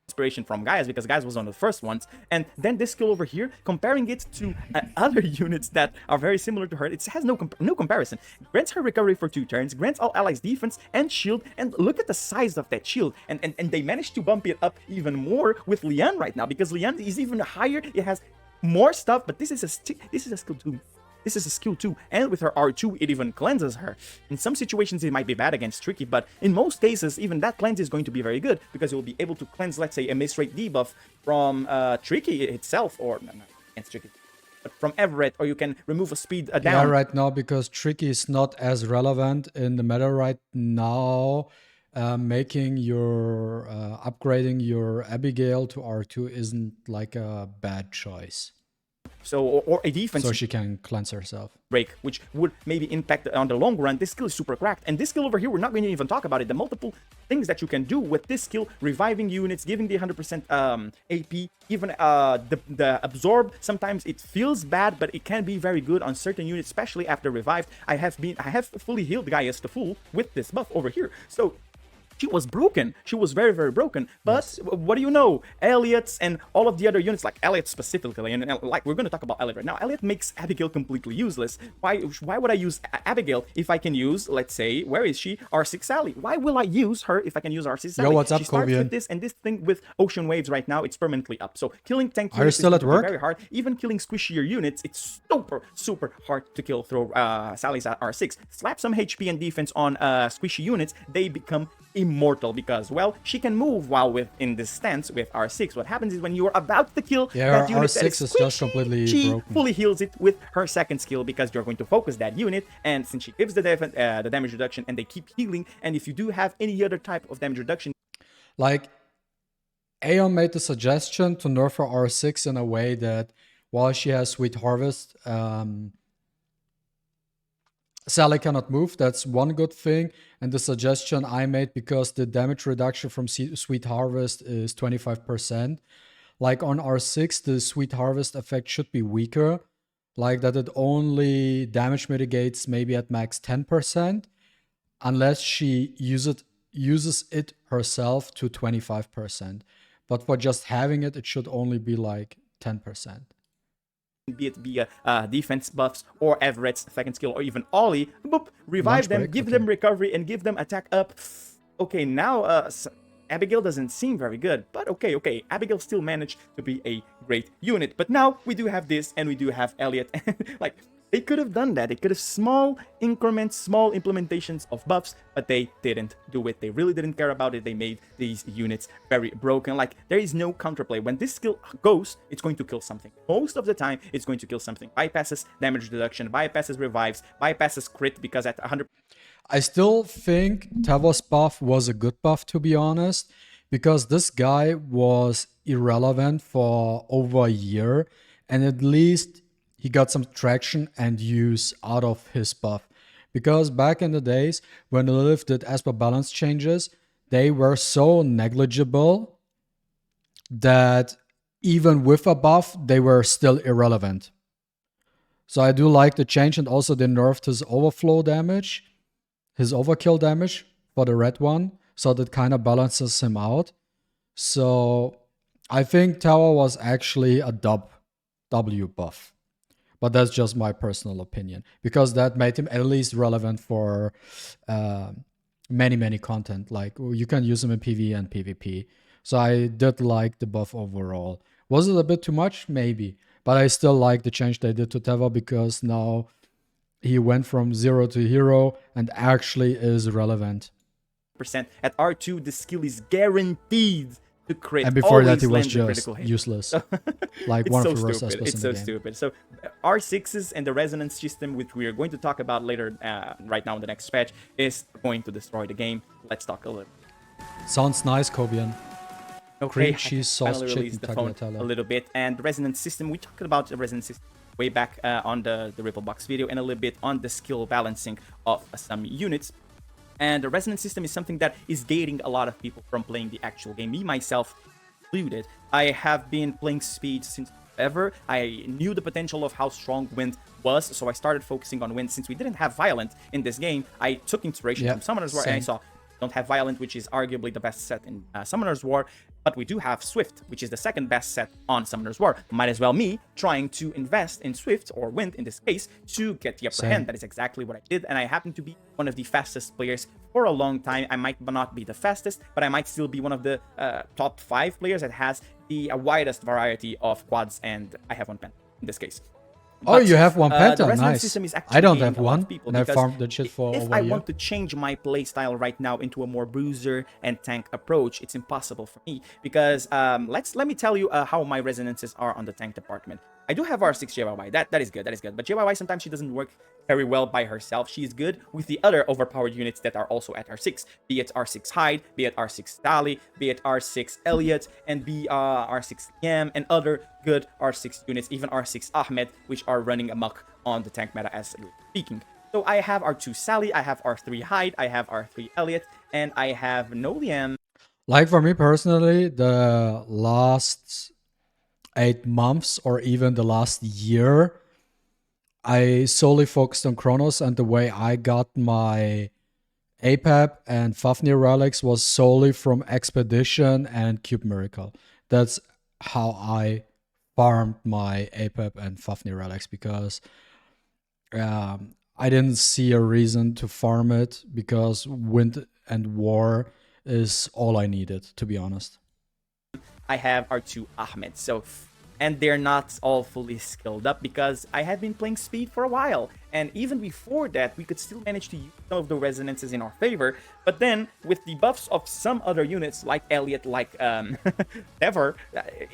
inspiration from Gaia's because Gaia's was one of the first ones. And then this skill over here, comparing it to other units that are very similar to her, it has no comparison. Grants her recovery for 2 turns, grants all allies defense and shield, and look at the size of that shield. And they managed to bump it up even more with Lian right now, because Lian is even higher. It has more stuff, but this is a skill too. This is a skill too, and with her R2, it even cleanses her. In some situations, it might be bad against Tricky, but in most cases, even that cleanse is going to be very good, because it will be able to cleanse, let's say, a miss rate debuff from Tricky itself, or not against Tricky, but from Everett, or you can remove a speed down. Yeah, right now, because Tricky is not as relevant in the meta right now, making your upgrading your Abigail to R2 isn't like a bad choice. So, or a defense. So she can cleanse herself. Break, which would maybe impact on the long run. This skill is super cracked. And this skill over here, we're not going to even talk about it. The multiple things that you can do with this skill, reviving units, giving the 100% AP, even the absorb. Sometimes it feels bad, but it can be very good on certain units, especially after revived. I have fully healed Gaius to full with this buff over here. So she was broken. She was very, very broken. But yes, what do you know? Elliot's and all of the other units, like Elliot specifically, and like we're going to talk about Elliot right now. Elliot makes Abigail completely useless. Why would I use Abigail if I can use, let's say, where is she? R6 Sally. Why will I use her if I can use R6 Sally? Yo, what's up, she starts Kobian? with this, and this thing with Ocean Waves right now, it's permanently up. So killing tank Are you units still is at work? very hard. Even killing squishier units, it's super, super hard to kill through Sally's at R6. Slap some HP and defense on squishy units, they become immortal, because, well, she can move while in this stance with R6. What happens is when you are about to kill that unit, R6 is just completely she broken. fully heals it with her second skill, because you're going to focus that unit, and since she gives the damage reduction and they keep healing, and if you do have any other type of damage reduction, like Aeon made the suggestion to nerf her R6 in a way that while she has Sweet Harvest, Sally cannot move. That's one good thing. And the suggestion I made, because the damage reduction from Sweet Harvest is 25%. Like on R6, the Sweet Harvest effect should be weaker. Like that it only damage mitigates maybe at max 10%, unless she uses it herself to 25%. But for just having it, it should only be like 10%. be it via defense buffs or Everett's second skill, or even Ollie, boop, revive them, give them recovery, and give them attack up. Okay, now Abigail doesn't seem very good, but okay, Abigail still managed to be a great unit. But now we do have this, and we do have Elliot. Like, they could have done that. They could have small increments, small implementations of buffs, but they didn't do it. They really didn't care about it. They made these units very broken. Like, there is no counterplay. When this skill goes, it's going to kill something. Most of the time, it's going to kill something. Bypasses damage reduction, bypasses revives, bypasses crit, because at 100... I still think Tavos buff was a good buff, to be honest, because this guy was irrelevant for over a year, and at least he got some traction and use out of his buff. Because back in the days, when Lilith did Esper balance changes, they were so negligible that even with a buff, they were still irrelevant. So I do like the change, and also they nerfed his overflow damage, his overkill damage for the red one, so that kind of balances him out. So I think Tower was actually a W buff. But that's just my personal opinion, because that made him at least relevant for many content. Like, you can use him in PvE and PvP. So I did like the buff overall. Was it a bit too much? Maybe. But I still like the change they did to Teva, because now he went from 0 to hero and actually is relevant. At R2, the skill is guaranteed to crit. And before that, he was just useless. Like one so of the worst stupid. SPs It's in the so game. stupid. So R6s and the resonance system, which we are going to talk about later, right now in the next patch, is going to destroy the game. Let's talk a little. Sounds nice, Kobian. Okay, Cream cheese sauce finally released the phone a little bit, and the resonance system. We talked about the resonance system way back on the Ripple Box video, and a little bit on the skill balancing of some units. And the resonance system is something that is gating a lot of people from playing the actual game, me myself included. I have been playing speed since ever. I knew the potential of how strong Wind was, so I started focusing on Wind. Since we didn't have Violent in this game, I took inspiration from Summoners War, and I saw don't have Violent, which is arguably the best set in Summoner's War, but we do have Swift, which is the second best set on Summoner's War. Might as well me trying to invest in Swift, or Wind in this case, to get the upper hand. That is exactly what I did, and I happen to be one of the fastest players for a long time. I might not be the fastest, but I might still be one of the top 5 players that has the widest variety of quads, and I have one pen in this case. Oh, you have one penta, the resonance nice. system is actually I don't gaining have a lot one, of people and I because farmed that shit for if over I a year. want to change my playstyle right now into a more bruiser and tank approach, it's impossible for me because let me tell you how my resonances are on the tank department. I do have R6 JYY, that is good, but JYY sometimes she doesn't work very well by herself. She's good with the other overpowered units that are also at R6, be it R6 Hyde, be it R6 Dali, be it R6 Elliot, and be R6 Yam, and other good R6 units, even R6 Ahmed, which are running amok on the tank meta as we're speaking. So I have R2 Sally, I have R3 Hyde, I have R3 Elliot, and I have no Liam. Like for me personally, the last 8 months or even the last year, I solely focused on Chronos, and the way I got my APEP and Fafnir relics was solely from Expedition and Cube Miracle. That's how I farmed my APEP and Fafnir relics, because I didn't see a reason to farm it, because Wind and War is all I needed, to be honest. I have R2 Ahmed, and they're not all fully skilled up because I have been playing speed for a while, and even before that we could still manage to use some of the resonances in our favor, but then with the buffs of some other units like Elliot, like Ever,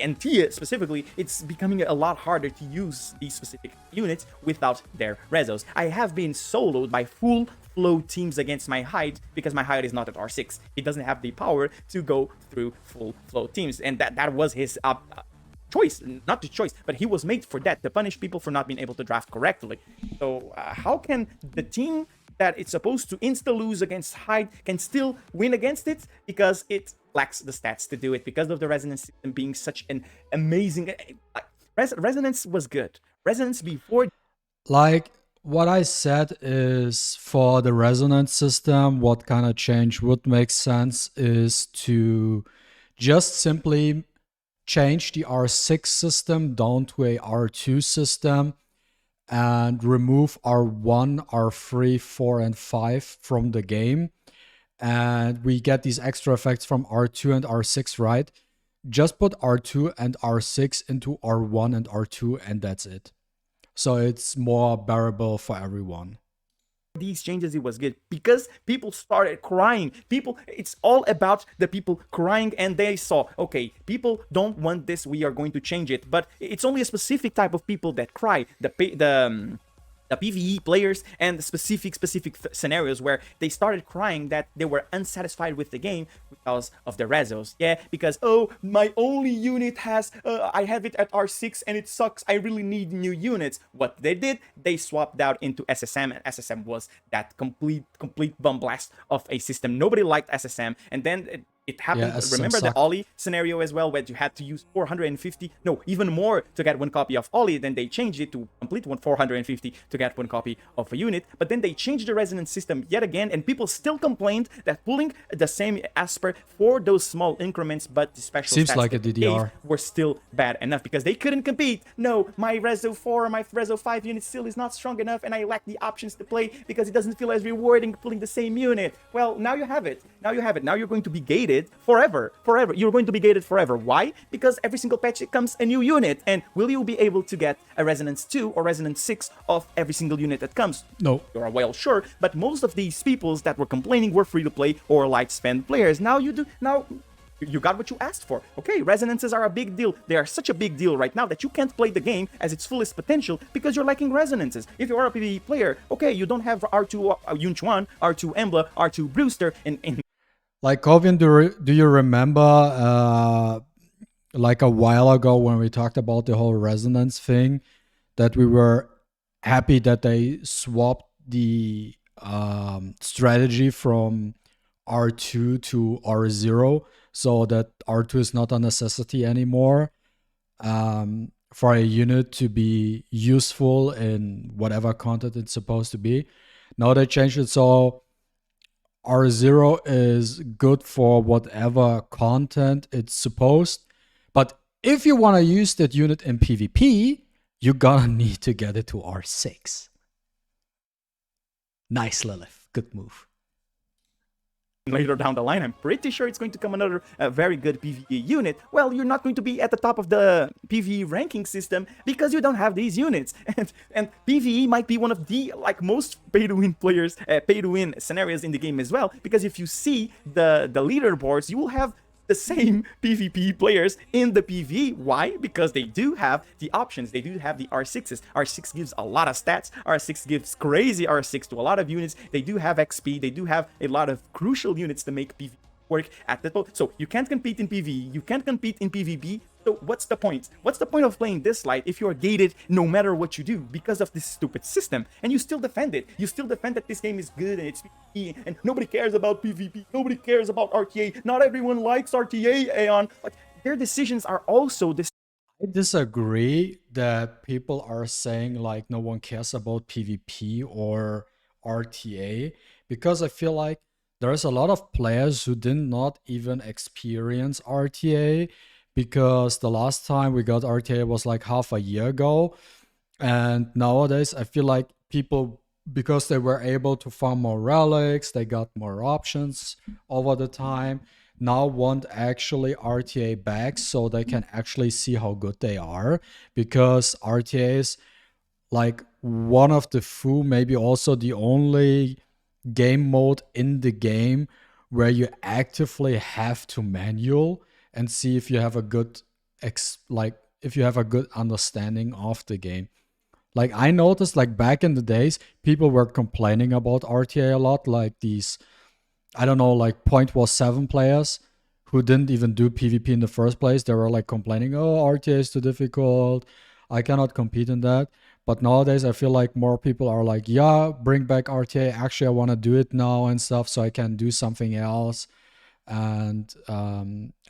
and Tia specifically, it's becoming a lot harder to use these specific units without their rezos. I have been soloed by full flow teams against my Hyde because my Hyde is not at R6. He doesn't have the power to go through full flow teams, and that was his choice, not the choice, but he was made for that, to punish people for not being able to draft correctly. So how can the team that it's supposed to insta-lose against Hyde can still win against it? Because it lacks the stats to do it, because of the resonance system being such an amazing... Resonance was good. Resonance before... Like, what I said is, for the resonance system, what kind of change would make sense is to just simply change the R6 system down to a R2 system and remove R1, R3, 4, and 5 from the game. And we get these extra effects from R2 and R6, right? Just put R2 and R6 into R1 and R2, and that's it. So it's more bearable for everyone. These changes, it was good because people started crying. It's all about the people crying, and they saw, okay, people don't want this, we are going to change it. But it's only a specific type of people that cry, the PvE players, and the specific scenarios where they started crying that they were unsatisfied with the game because of the rezos. Yeah, because, oh, my only unit has I have it at R6 and it sucks, I really need new units. What they did, they swapped out into SSM, and SSM was that complete bum blast of a system. Nobody liked SSM, and then it happened. Yeah, remember the Ollie scenario as well, where you had to use 450, no, even more to get one copy of Ollie. Then they changed it to complete 450 to get one copy of a unit. But then they changed the resonance system yet again, and people still complained that pulling the same Asper for those small increments, but the special seems stats like a that they DDR gave were still bad enough because they couldn't compete. No, my Rezo 4 or my Rezo 5 unit still is not strong enough, and I lack the options to play because it doesn't feel as rewarding pulling the same unit. Well, now you have it. Now you have it. Now you're going to be gated forever. You're going to be gated forever. Why? Because every single patch it comes a new unit, and will you be able to get a Resonance 2 or Resonance 6 of every single unit that comes? No. You're well sure, but most of these peoples that were complaining were free to play or light spend players. Now you got what you asked for. Okay, resonances are a big deal. They are such a big deal right now that you can't play the game as its fullest potential because you're lacking resonances. If you are a PvE player, okay, you don't have R2 Yunchuan, R2 Embla, R2 Brewster, and like, Kovian, do you remember like a while ago when we talked about the whole resonance thing, that we were happy that they swapped the strategy from R2 to R0, so that R2 is not a necessity anymore for a unit to be useful in whatever content it's supposed to be. Now they changed it so R0 is good for whatever content it's supposed. But if you want to use that unit in PvP, you're gonna need to get it to R6. Nice, Lilith. Good move. Later down the line, I'm pretty sure it's going to come another very good PvE unit. Well, you're not going to be at the top of the PvE ranking system because you don't have these units. And PvE might be one of the most pay-to-win players, pay-to-win scenarios in the game as well. Because if you see the leaderboards, you will have the same PvP players in the PvE. Why? Because they do have the options. They do have the R6s. R6 gives a lot of stats. R6 gives crazy R6 to a lot of units. They do have XP. They do have a lot of crucial units to make PvE work at the top. So you can't compete in PvE. You can't compete in PvP. So what's the point? What's the point of playing Dislyte if you're gated no matter what you do because of this stupid system? And you still defend it. You still defend that this game is good and it's PvP and nobody cares about PvP. Nobody cares about RTA. Not everyone likes RTA, Aeon. Like, their decisions are also this. I disagree that people are saying like no one cares about PvP or RTA, because I feel like there's a lot of players who did not even experience RTA, because the last time we got RTA was like half a year ago. And nowadays I feel like people, because they were able to farm more relics, they got more options over the time, now want actually RTA back so they can actually see how good they are, because RTA is like one of the few, maybe also the only game mode in the game where you actively have to manual and see if you have a good if you have a good understanding of the game. Like I noticed, like back in the days, people were complaining about RTA a lot, like these, I don't know, like Point was 7 players who didn't even do PvP in the first place. They were like complaining, oh, RTA is too difficult, I cannot compete in that. But nowadays I feel like more people are like, yeah, bring back RTA, actually I want to do it now and stuff so I can do something else and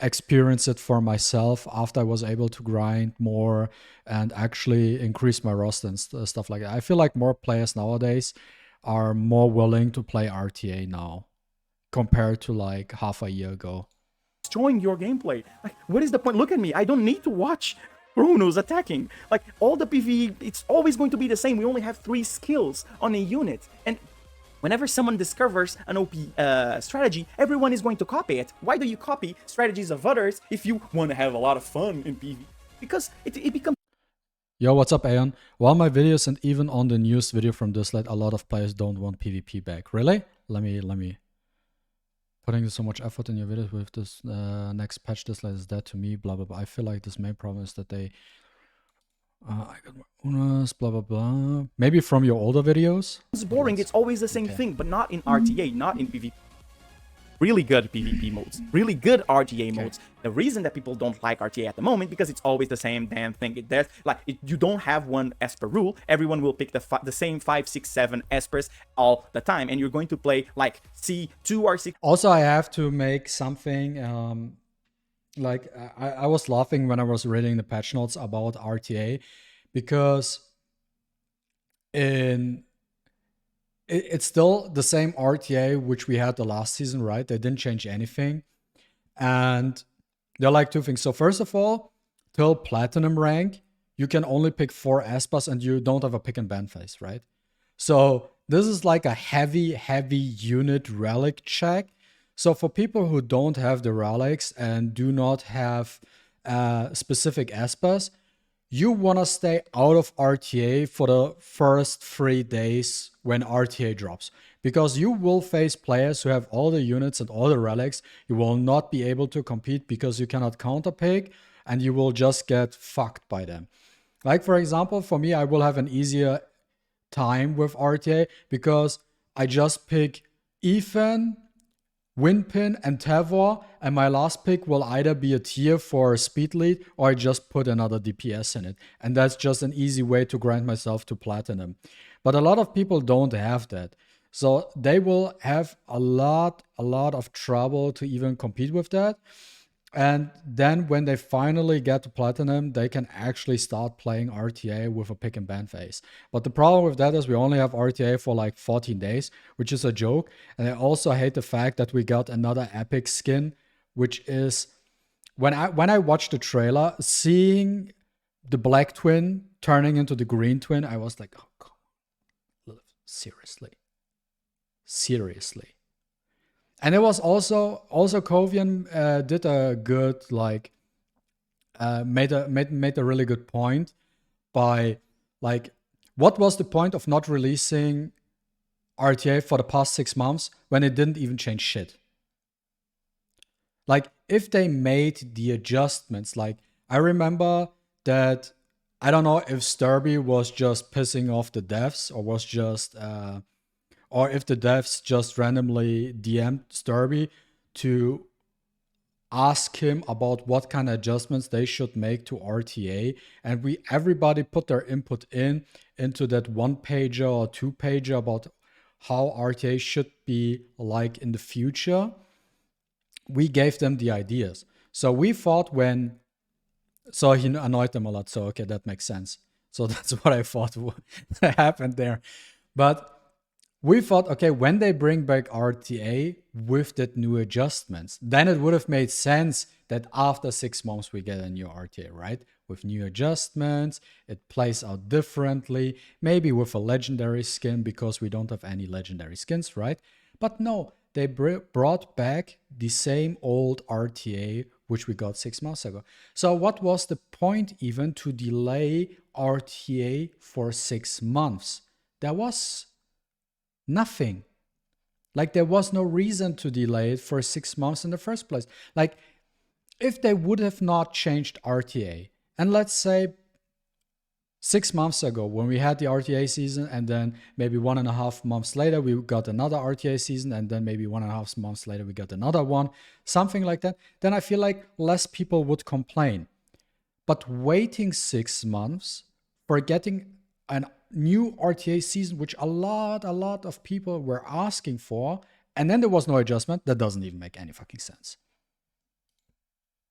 experience it for myself after I was able to grind more and actually increase my roster and stuff like that. I feel like more players nowadays are more willing to play RTA now compared to like half a year ago. Destroying your gameplay. Like, what is the point? Look at me. I don't need to watch Chronos attacking. Like, all the PvE, it's always going to be the same. We only have 3 skills on a unit. And whenever someone discovers an OP strategy, everyone is going to copy it. Why do you copy strategies of others if you want to have a lot of fun in PvE? Because it becomes... Yo, what's up, Aeon? While my videos and even on the news video from Dislyte, a lot of players don't want PvP back. Really? Let me. Putting so much effort in your videos with this next patch, Dislyte is dead to me, blah, blah, blah. I feel like this main problem is that they... I got my bonus, blah, blah, blah. Maybe from your older videos? It's boring. It's always the same thing, but not in RTA, not in PvP. Really good PvP modes, really good RTA modes. The reason that people don't like RTA at the moment because it's always the same damn thing. You don't have one Esper rule. Everyone will pick the same 5, 6, 7 Espers all the time, and you're going to play like C2 or 6. Also, I have to make something. Like I was laughing when I was reading the patch notes about RTA, because it's still the same RTA which we had the last season, right? They didn't change anything. And there are like 2 things. So first of all, till platinum rank, you can only pick 4 Espas and you don't have a pick and ban phase, right? So this is like a heavy unit relic check. So for people who don't have the relics and do not have specific Espas, you want to stay out of RTA for the first 3 days when RTA drops, because you will face players who have all the units and all the relics. You will not be able to compete because you cannot counterpick, and you will just get fucked by them. Like, for example, for me, I will have an easier time with RTA because I just pick Ethan, Windpin, and Tavor, and my last pick will either be a tier for speed lead or I just put another DPS in it. And that's just an easy way to grind myself to platinum. But a lot of people don't have that. So they will have a lot of trouble to even compete with that. And then when they finally get to platinum, they can actually start playing RTA with a pick and ban phase. But the problem with that is we only have RTA for like 14 days, which is a joke. And I also hate the fact that we got another epic skin, which is when I watched the trailer, seeing the black twin turning into the green twin, I was like, oh, come on. Seriously. Seriously. And it was also Kovian did a good like made a really good point by like what was the point of not releasing RTA for the past 6 months when it didn't even change shit? Like if they made the adjustments, like I remember that I don't know if Sturby was just pissing off the devs or was just or if the devs just randomly DM'd Sturby to ask him about what kind of adjustments they should make to RTA, and everybody put their input into that 1-pager or 2-pager about how RTA should be like in the future. We gave them the ideas. So we thought so he annoyed them a lot. So okay, that makes sense. So that's what I thought happened there. But we thought, okay, when they bring back RTA with that new adjustments, then it would have made sense that after 6 months we get a new RTA, right? With new adjustments, it plays out differently, maybe with a legendary skin because we don't have any legendary skins, right? But no, they brought back the same old RTA which we got 6 months ago. So what was the point even to delay RTA for 6 months? There was nothing. Like there was no reason to delay it for 6 months in the first place. Like if they would have not changed RTA, and let's say 6 months ago when we had the RTA season, and then maybe 1.5 months later we got another RTA season, and then maybe 1.5 months later we got another one, something like that, then I feel like less people would complain. But waiting 6 months for getting a new RTA season, which a lot of people were asking for, and then there was no adjustment, that doesn't even make any fucking sense.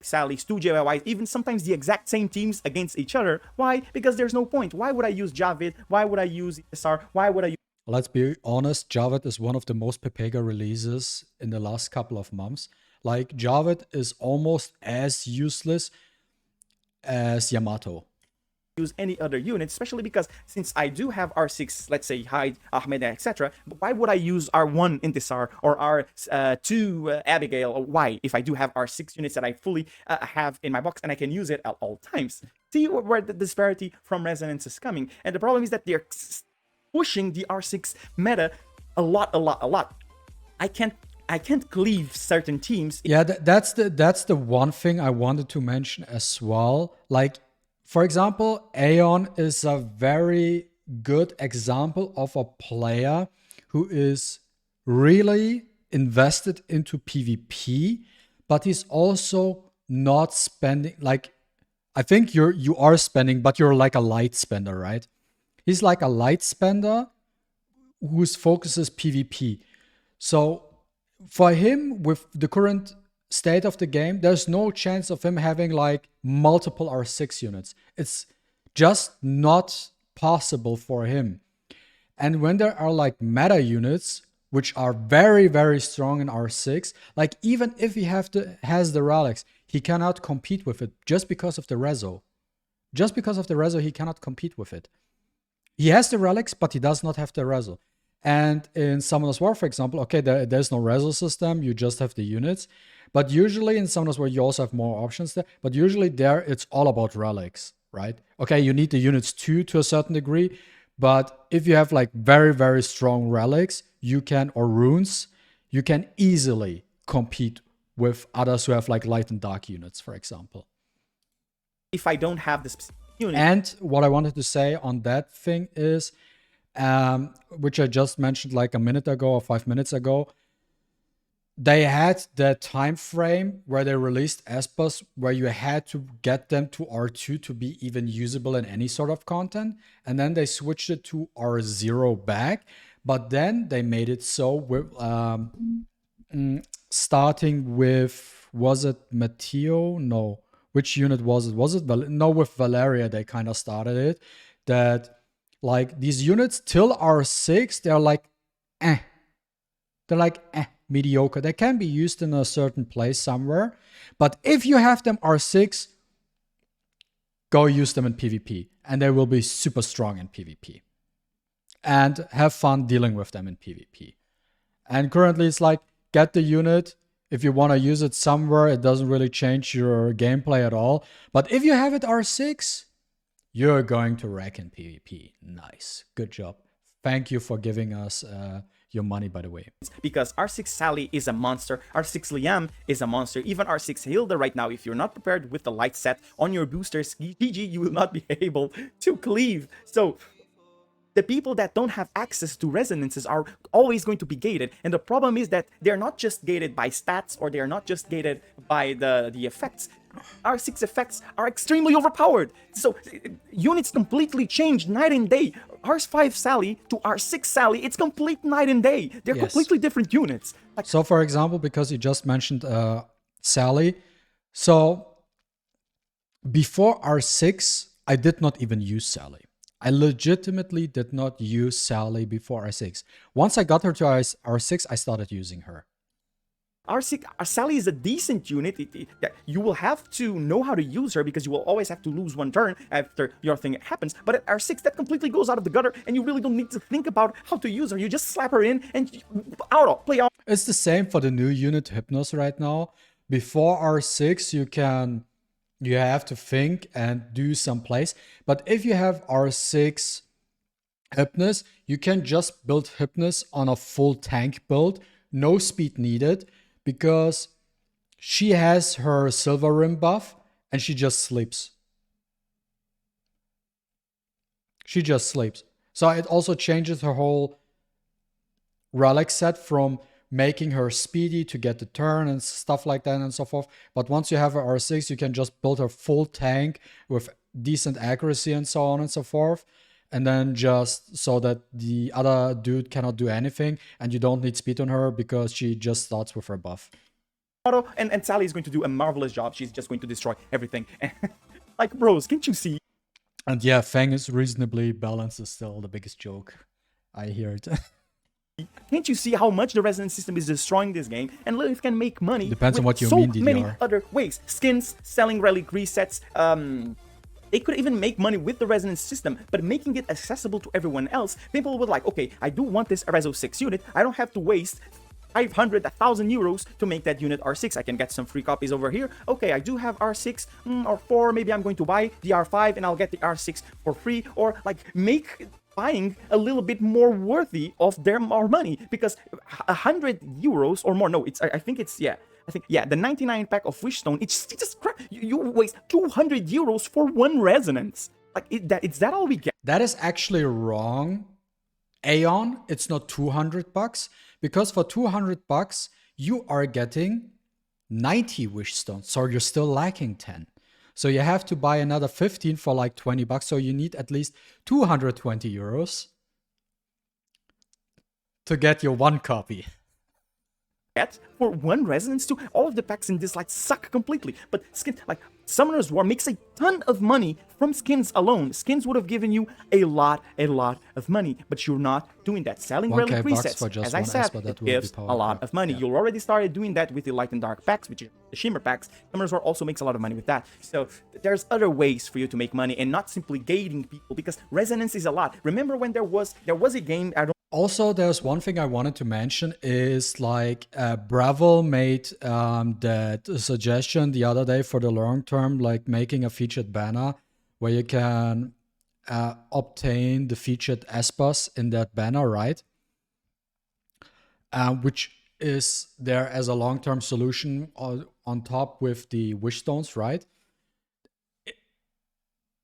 Sally, Stu JYY, even sometimes the exact same teams against each other. Why? Because there's no point. Why would I use Javid? Why would I use SR? Why would I use... Let's be honest, Javid is one of the most Pepega releases in the last couple of months. Like, Javid is almost as useless as Yamato. Use any other unit, especially because since I do have R6, let's say Hyde, Ahmed, etc., why would I use R1 Intisar or R2 Abigail? Why? If I do have R6 units that I fully have in my box and I can use it at all times. See where the disparity from Resonance is coming. And the problem is that they're pushing the R6 meta a lot. I can't cleave certain teams. Yeah, that's the one thing I wanted to mention as well. Like, for example, Aeon is a very good example of a player who is really invested into PvP, but he's also not spending, like, I think you are spending, but you're like a light spender, right? He's like a light spender whose focus is PvP. So for him, with the current state of the game, there's no chance of him having like multiple R6 units. It's just not possible for him. And when there are like meta units which are very, very strong in R6, like even if he has the relics, he cannot compete with it just because of the reso. Just because of the reso, he cannot compete with it. He has the relics, but he does not have the reso. And in Summoner's War, for example, okay, there's no reso system, you just have the units. But usually in Summoner's War, you also have more options there. But usually there, it's all about relics, right? Okay, you need the units too, to a certain degree. But if you have like very, very strong relics, or runes, you can easily compete with others who have like light and dark units, for example. If I don't have the specific unit. And what I wanted to say on that thing is, which I just mentioned like a minute ago or 5 minutes ago, they had that time frame where they released Espas where you had to get them to R2 to be even usable in any sort of content. And then they switched it to R0 back. But then they made it so with starting with was it Mateo? No. Which unit was it? Was it no, with MaTeIRiA they kind of started it. That like these units till R6, they're like eh. They're like mediocre. They can be used in a certain place somewhere. But if you have them R6, go use them in PvP. And they will be super strong in PvP. And have fun dealing with them in PvP. And currently it's like, get the unit. If you want to use it somewhere, it doesn't really change your gameplay at all. But if you have it R6, you're going to wreck in PvP. Nice. Good job. Thank you for giving us your money, by the way. Because R6 Sally is a monster, R6 Liam is a monster, even R6 Hilda right now, if you're not prepared with the light set on your boosters, GG, you will not be able to cleave. So the people that don't have access to resonances are always going to be gated. And the problem is that they're not just gated by stats, or they're not just gated by the effects. R6 effects are extremely overpowered. So units completely changed night and day. R5 Sally to R6 Sally, it's complete night and day. They're completely different units. Like, so for example, because you just mentioned Sally, so before R6, I did not even use Sally. I legitimately did not use Sally before R6. Once I got her to R6, I started using her. R6 Sally is a decent unit. You will have to know how to use her, because you will always have to lose one turn after your thing happens. But at R6, that completely goes out of the gutter, and you really don't need to think about how to use her. You just slap her in and play out. It's the same for the new unit Hypnos right now. Before R6, you have to think and do some plays. But if you have R6 Hypnos, you can just build Hypnos on a full tank build, no speed needed, because she has her Silver Rim buff and she just sleeps. She just sleeps. So it also changes her whole relic set from making her speedy to get the turn and stuff like that and so forth. But once you have her R6, you can just build her full tank with decent accuracy and so on and so forth. And then just so that the other dude cannot do anything, and you don't need speed on her because she just starts with her buff. And Sally is going to do a marvelous job. She's just going to destroy everything. Like, bros, can't you see? And yeah, Fang is reasonably balanced is still the biggest joke. I hear it. Can't you see how much the resonance system is destroying this game? And Lilith can make money. Depends on what you so mean, DDR. many other ways. Skins, selling relic resets. They could even make money with the resonance system, but making it accessible to everyone else. People would like, okay, I do want this Rezo 6 unit. I don't have to waste 500, 1,000 euros to make that unit R6. I can get some free copies over here. Okay, I do have R6 or 4. Maybe I'm going to buy the R5 and I'll get the R6 for free. Or like make buying a little bit more worthy of their more money, because 100 euros or more. No, I think the 99 pack of Wishstone, it's just crap. You waste 200 euros for one resonance. Like, is that all we get? That is actually wrong. Aeon, it's not 200 bucks, because for 200 bucks, you are getting 90 Wishstones. So you're still lacking 10. So you have to buy another 15 for like 20 bucks. So you need at least 220 euros to get your one copy. For one resonance too. All of the packs in Dislyte suck completely. But skin, like Summoner's War, makes a ton of money from skins alone. Skins would have given you a lot of money, but you're not doing that. Selling relic resets, as I said, it gives a lot of money. You already started doing that with the Light and Dark packs, which is the Shimmer packs. Summoner's War also makes a lot of money with that. So there's other ways for you to make money, and not simply gating people, because resonance is a lot. Remember when there was a game, also, there's one thing I wanted to mention is like Bravo made that suggestion the other day for the long term, like making a featured banner where you can obtain the featured Espas in that banner, right? Which is there as a long-term solution on top with the Wishstones, right?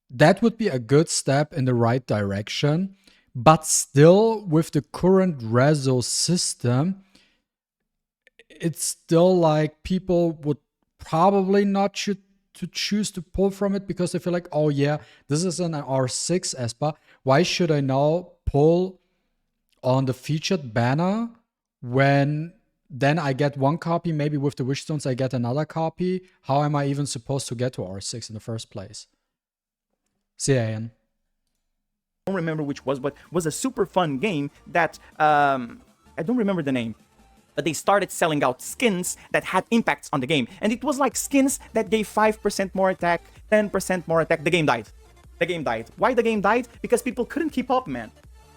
That would be a good step in the right direction. But still, with the current Rezo system, it's still like people would probably not choose to pull from it, because they feel like, oh yeah, this is an R6 Espa. Why should I now pull on the featured banner when then I get one copy, maybe with the wish stones I get another copy. How am I even supposed to get to R6 in the first place? CAN. I don't remember which but was a super fun game that I don't remember the name. But they started selling out skins that had impacts on the game. And it was like skins that gave 5% more attack, 10% more attack. The game died. The game died. Why the game died? Because people couldn't keep up, man.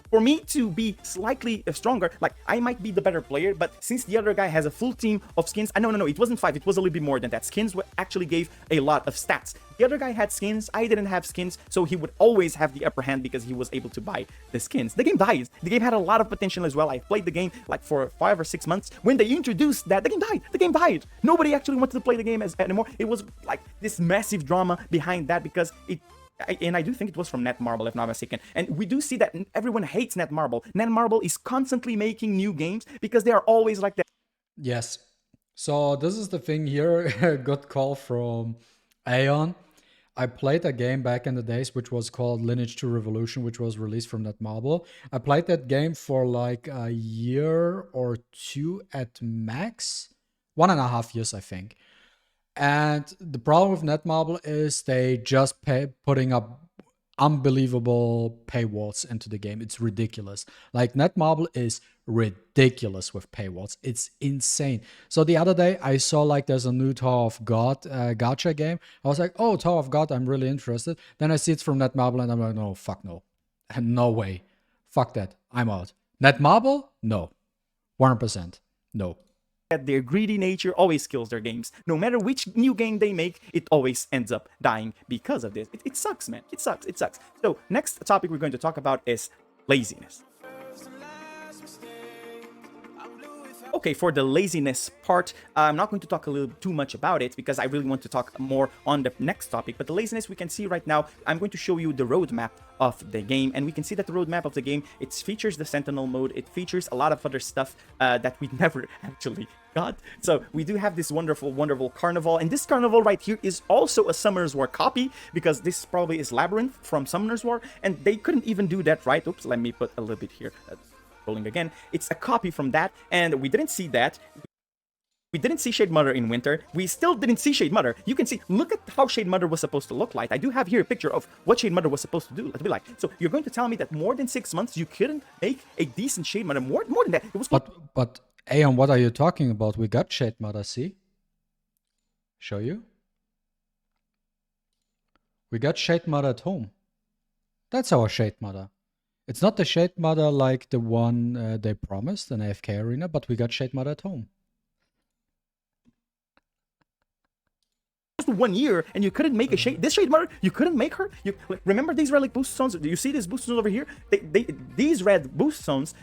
For me to be slightly stronger, like, I might be the better player, but since the other guy has a full team of skins, no, it wasn't 5, it was a little bit more than that. Skins actually gave a lot of stats. The other guy had skins, I didn't have skins, so he would always have the upper hand because he was able to buy the skins. The game died. The game had a lot of potential as well. I played the game like for 5 or 6 months. When they introduced that, the game died. The game died. Nobody actually wanted to play the game anymore. It was like this massive drama behind that because and I do think it was from Netmarble, if not mistaken. And we do see that everyone hates Netmarble. Netmarble is constantly making new games because they are always like that. Yes. So this is the thing here. Good call from Aeon. I played a game back in the days which was called Lineage 2 Revolution, which was released from Netmarble. I played that game for like a year or two at max. 1.5 years, I think. And the problem with Netmarble is they just putting up unbelievable paywalls into the game. It's ridiculous. Like, Netmarble is ridiculous with paywalls. It's insane. So the other day I saw like there's a new Tower of God gacha game. I was like, oh, Tower of God, I'm really interested. Then I see it's from Netmarble and I'm like, no, fuck no. And no way. Fuck that. I'm out. Netmarble? No. 100%. No. Their greedy nature always kills their games. No matter which new game they make, it always ends up dying because of this. It sucks, man. It sucks. It sucks. So next topic we're going to talk about is laziness. Okay, for the laziness part, I'm not going to talk a little too much about it because I really want to talk more on the next topic. But the laziness we can see right now, I'm going to show you the roadmap of the game, and we can see that the roadmap of the game, it features the Sentinel mode, it features a lot of other stuff that we never actually got. So we do have this wonderful carnival, and this carnival right here is also a Summoner's War copy because this probably is Labyrinth from Summoner's War, and they couldn't even do that, right? Oops, let me put a little bit here. Rolling again. It's a copy from that, and we didn't see that. We didn't see Shade Mother in winter. We still didn't see Shade Mother. You can see, look at how Shade Mother was supposed to look like. I do have here a picture of what Shade Mother was supposed to be like. So you're going to tell me that more than 6 months you couldn't make a decent Shade Mother? More than that. It was. But Aeon, what are you talking about? We got Shade Mother. See? Show you. We got Shade Mother at home. That's our Shade Mother. It's not the Shade Mother like the one they promised in AFK Arena, but we got Shade Mother at home. Just 1 year, and you couldn't make a Shade. This Shade Mother, you couldn't make her. You remember these relic boost zones? Do you see these boost zones over here? These red boost zones,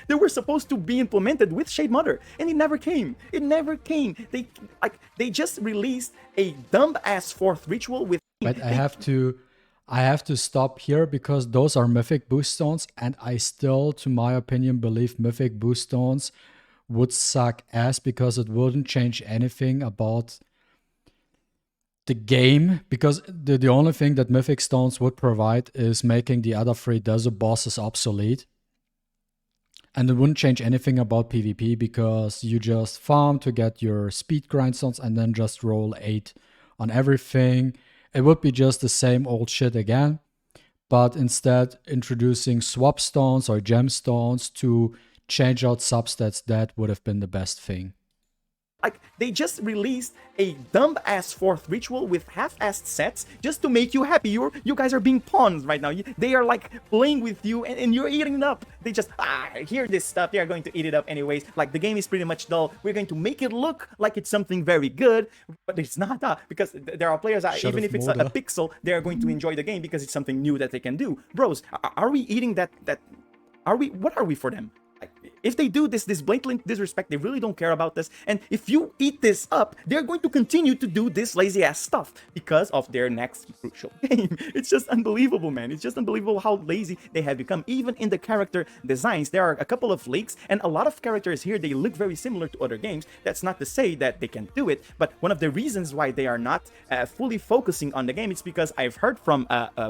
they were supposed to be implemented with Shade Mother, and it never came. It never came. They just released a dumb ass 4th ritual with. But I have to stop here because those are mythic boost stones, and I still, to my opinion, believe mythic boost stones would suck ass because it wouldn't change anything about the game, because the only thing that mythic stones would provide is making the other 3 desert bosses obsolete. And it wouldn't change anything about PvP because you just farm to get your speed grindstones and then just roll 8 on everything. It would be just the same old shit again, but instead introducing swap stones or gemstones to change out substats, that would have been the best thing. Like, they just released a dumb ass 4th ritual with half-assed sets just to make you happy. You guys are being pawns right now. They are like playing with you, and you're eating it up. They just hear this stuff. They are going to eat it up anyways. Like, the game is pretty much dull. We're going to make it look like it's something very good, but it's not. Because there are players, even if it's a pixel, they are going to enjoy the game because it's something new that they can do. Bros, are we eating that? What are we for them? If they do this blatant disrespect, they really don't care about this. And if you eat this up, they're going to continue to do this lazy ass stuff because of their next crucial game. It's just unbelievable, man. It's just unbelievable how lazy they have become. Even in the character designs, there are a couple of leaks, and a lot of characters here, they look very similar to other games. That's not to say that they can do it, but one of the reasons why they are not fully focusing on the game, it's because I've heard from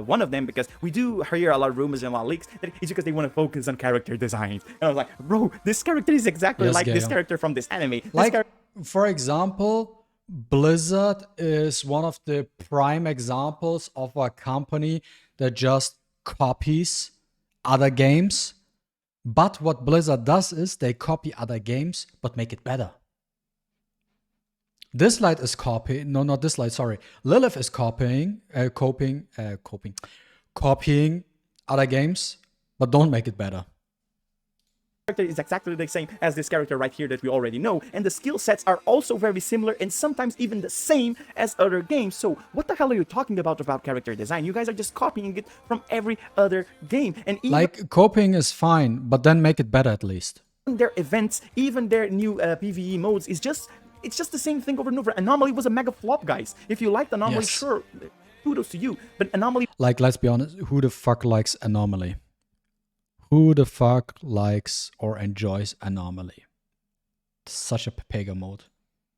one of them, because we do hear a lot of rumors and a lot of leaks, that it's because they want to focus on character designs. And I was like, bro, oh, this character is exactly Yes, like this Gale. character from this anime. This Like, for example, Blizzard is one of the prime examples of a company that just copies other games. But what Blizzard does is they copy other games but make it better. Dislyte is copying, no, not Dislyte, sorry. Lilith is copying other games, but don't make it better. character is exactly the same as this character right here that we already know, and the skill sets are also very similar and sometimes even the same as other games. So what the hell are you talking about character design? You guys are just copying it from every other game, and even Like, copying is fine, but then make it better at least. their events, even their new PvE modes is just, it's just the same thing over and over. Anomaly was a mega flop, guys. If you liked Anomaly, Yes. sure, kudos to you, but Anomaly, Like, let's be honest, who the fuck likes Anomaly? Who the fuck likes or enjoys Anomaly? Such a Pega mode.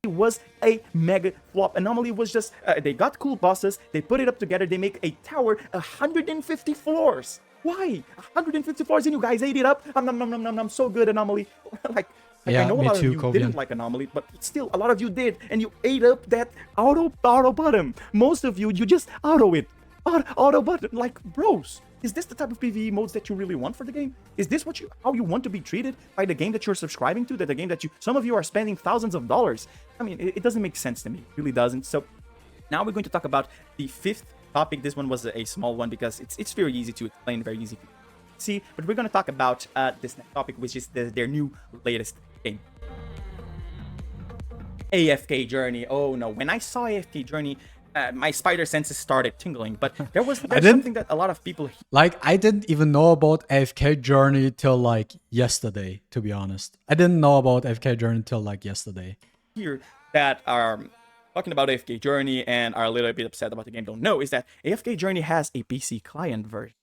was a mega flop. Anomaly was just, they got cool bosses, they put it up together, they make a tower 150 floors. Why 150 floors and you guys ate it up? I'm so good, Anomaly. like Yeah, I know a me lot too, of you Kovian. didn't like Anomaly, but still a lot of you did, and you ate up that auto bottom. Most of you just auto it. Auto button, like, bros. Is this the type of PvE modes that you really want for the game? Is this what how you want to be treated by the game that you're subscribing to? That the game that some of you are spending thousands of dollars? I mean, it doesn't make sense to me. It really doesn't. So now we're going to talk about the fifth topic. This one was a small one because it's very easy to explain, very easy to see. But we're going to talk about this next topic, which is their new latest game. AFK Journey. Oh no, when I saw AFK Journey, my spider senses started tingling, but there's something that a lot of people Like, I didn't even know about AFK Journey till like yesterday, to be honest. I didn't know about AFK Journey till like yesterday. here that are talking about AFK Journey and are a little bit upset about the game don't know is that AFK Journey has a PC client version.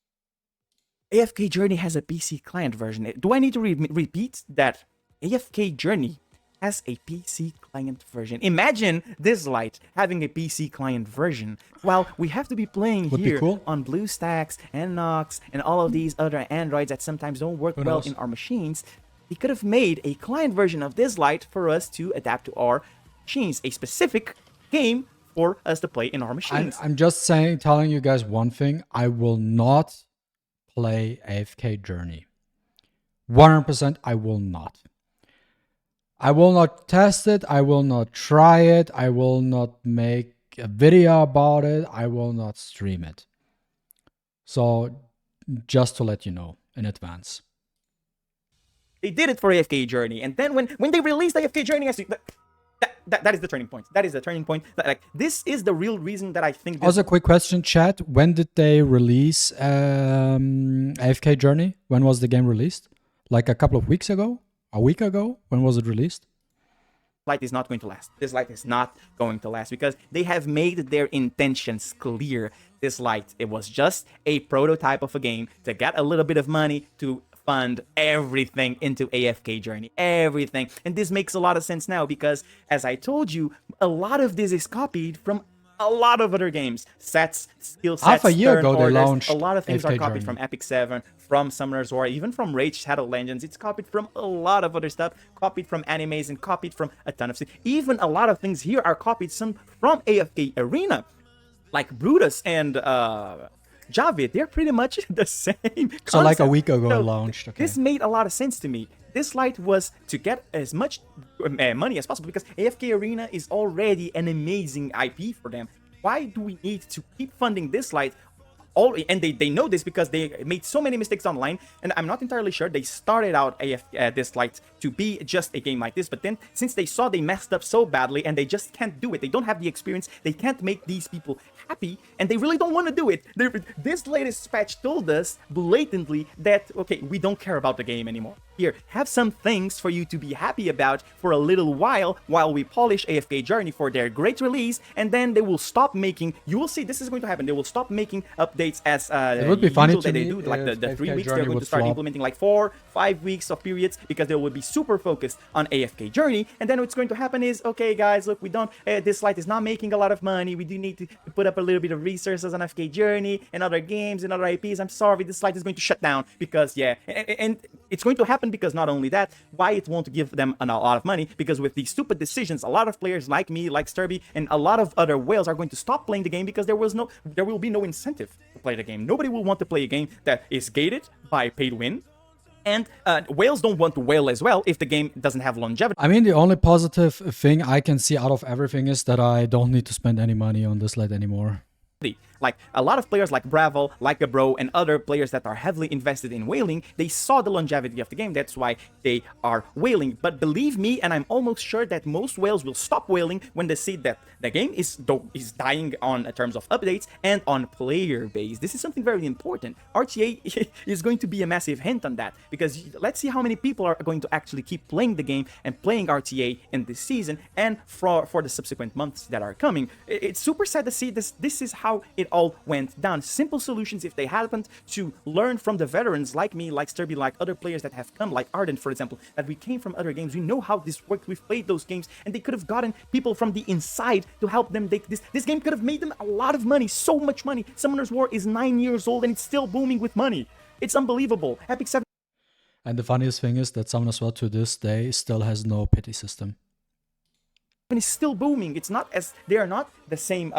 AFK Journey has a PC client version. Do I need to repeat that AFK Journey has a PC client version? Imagine Dislyte having a PC client version. Well, we have to be playing Would be here cool. on BlueStacks and Nox and all of these other Androids that sometimes don't work well knows? in our machines. They could have made a client version of Dislyte for us to adapt to our machines, a specific game for us to play in our machines. I'm just telling you guys one thing. I will not play AFK Journey. 100% I will not. I will not test it. I will not try it. I will not make a video about it. I will not stream it. So, just to let you know in advance. They did it for AFK Journey, and then when they released AFK Journey, that is the turning point. That is the turning point. Like, this is the real reason that I think this Also, quick question, chat. When did they release AFK Journey? When was the game released? Like a couple of weeks ago? A week ago? When was it released? light is not going to last. This light is not going to last because they have made their intentions clear. This light, it was just a prototype of a game to get a little bit of money to fund everything into AFK Journey, everything. And this makes a lot of sense now because, as I told you, a lot of this is copied from a lot of other games. Sets, skill sets, Half a year turn ago, they orders. launched A lot of things are AFK copied Journey. from Epic 7, from Summoner's War, even from Rage Shadow Legends. It's copied from a lot of other stuff, copied from animes, and copied from a ton of things. Even a lot of things here are copied some from AFK Arena, like Brutus and Javid. They're pretty much the same concept. So like a week ago So, it launched. Okay. This made a lot of sense to me. Dislyte was to get as much money as possible because AFK Arena is already an amazing IP for them. Why do we need to keep funding Dislyte? And they know this because they made so many mistakes online, and I'm not entirely sure. They started out Dislyte to be just a game like this, but then since they saw they messed up so badly and they just can't do it, they don't have the experience, they can't make these people happy, and they really don't want to do it. This latest patch told us blatantly that, okay, we don't care about the game anymore. Here, have some things for you to be happy about for a little while we polish AFK Journey for their great release, and then they will stop making, you will see this is going to happen, they will stop making updates as It would be funny usual to that they me do, like the if 3 AFK weeks, they're Journey going to would start flop. implementing like 4-5 weeks of periods because they will be super focused on AFK Journey, and then what's going to happen is, okay guys, look, we don't, Dislyte is not making a lot of money, we do need to put up a little bit of resources on AFK Journey and other games and other IPs. I'm sorry, Dislyte is going to shut down because, yeah, and It's going to happen because not only that, why it won't give them a lot of money, because with these stupid decisions, a lot of players like me, like Sturby, and a lot of other whales are going to stop playing the game because there will be no incentive to play the game. Nobody will want to play a game that is gated by pay to win. And whales don't want to whale as well if the game doesn't have longevity. I mean, the only positive thing I can see out of everything is that I don't need to spend any money on Dislyte anymore. Like a lot of players like Bravo, like a Bro, and other players that are heavily invested in whaling, they saw the longevity of the game. That's why they are whaling. But believe me, and I'm almost sure that most whales will stop whaling when they see that the game is dying on terms of updates and on player base. This is something very important. RTA is going to be a massive hint on that, because let's see how many people are going to actually keep playing the game and playing RTA in this season and for the subsequent months that are coming. It's super sad to see this. This is how it all went down. Simple solutions, if they happened to learn from the veterans like me, like Sturby, like other players that have come, like Ardent, for example, that we came from other games. We know how this worked. We've played those games, and they could have gotten people from the inside to help them make this. This game could have made them a lot of money, so much money. Summoner's War is 9 years old, and it's still booming with money. It's unbelievable. Epic 7. And the funniest thing is that Summoners War to this day still has no pity system. Is still booming. It's not as they are not the same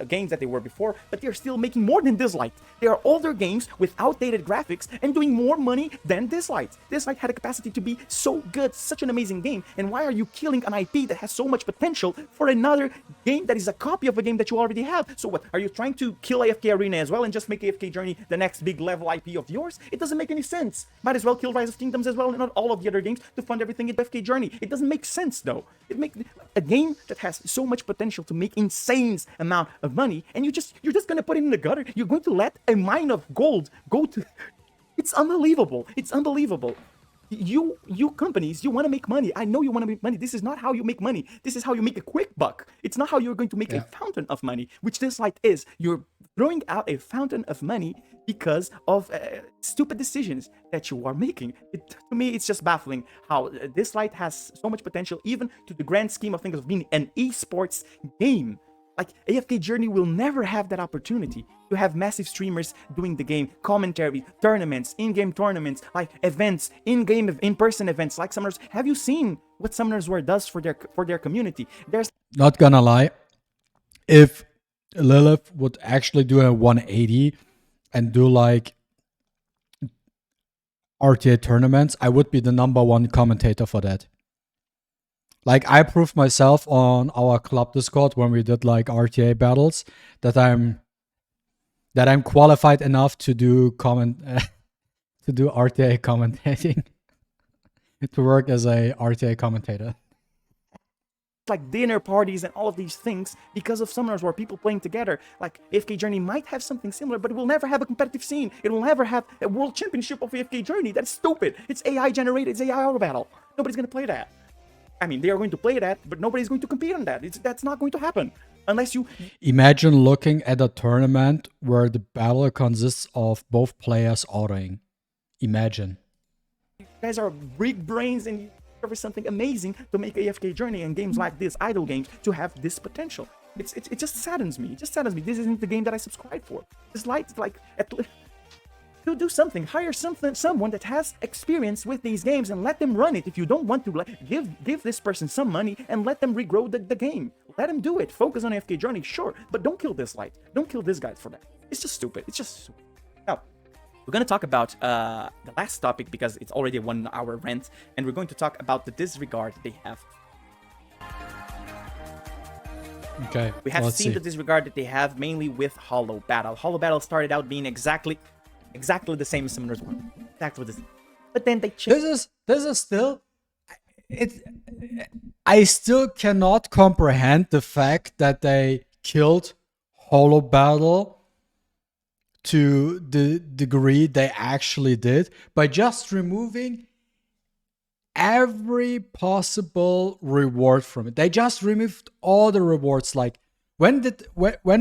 games that they were before, but they're still making more than Dislyte. They are older games with outdated graphics and doing more money than Dislyte. Dislyte had a capacity to be so good, such an amazing game. And why are you killing an IP that has so much potential for another game that is a copy of a game that you already have? So what, are you trying to kill AFK Arena as well and just make AFK Journey the next big level IP of yours? It doesn't make any sense. Might as well kill Rise of Kingdoms as well and not all of the other games to fund everything in AFK Journey. It doesn't make sense though. It makes a game that has so much potential to make insane amount of money, and you're just gonna put it in the gutter. You're going to let a mine of gold go to. It's unbelievable. It's unbelievable. You companies, you want to make money. I know you want to make money. This is not how you make money. This is how you make a quick buck. It's not how you're going to make a fountain of money, which Dislyte is. You're throwing out a fountain of money because of stupid decisions that you are making. To me, it's just baffling how Dislyte has so much potential, even to the grand scheme of things of being an esports game. Like, AFK Journey will never have that opportunity to have massive streamers doing the game, commentary, tournaments, in-game tournaments, like events, in-game, in-person events like Summoners. Have you seen what Summoners War does for their community? There's not gonna lie, if Lilith would actually do a 180 and do like RTA tournaments, I would be the #1 commentator for that. Like, I proved myself on our club Discord when we did like RTA battles that I'm qualified enough to do to do RTA commentating, to work as a RTA commentator. Like dinner parties and all of these things because of Summoners War, people playing together. Like, AFK Journey might have something similar, but it will never have a competitive scene. It will never have a world championship of AFK Journey. That's stupid. It's AI generated. It's AI auto battle. Nobody's gonna play that. I mean, they are going to play that, but nobody's going to compete on that. That's not going to happen unless you... Imagine looking at a tournament where the battle consists of both players autoing. Imagine. You guys are big brains and you discover something amazing to make AFK Journey and games like this, idle games, to have this potential. It just saddens me. It just saddens me. This isn't the game that I subscribe for. Dislyte, like... do something, hire someone that has experience with these games and let them run it. If you don't want to, like, give this person some money and let them regrow the game. Let them do it. Focus on AFK Journey, sure, but don't kill Dislyte. Don't kill this guy for that. It's just stupid. It's just stupid. Now, we're going to talk about the last topic because it's already a 1 hour rant, and we're going to talk about the disregard they have. Okay, we have seen the disregard that they have mainly with Hollow Battle. Hollow Battle started out being exactly the same as Summoners War. Exactly the same. But then they changed. This is still... I still cannot comprehend the fact that they killed Hollow Battle to the degree they actually did by just removing every possible reward from it. They just removed all the rewards. Like, when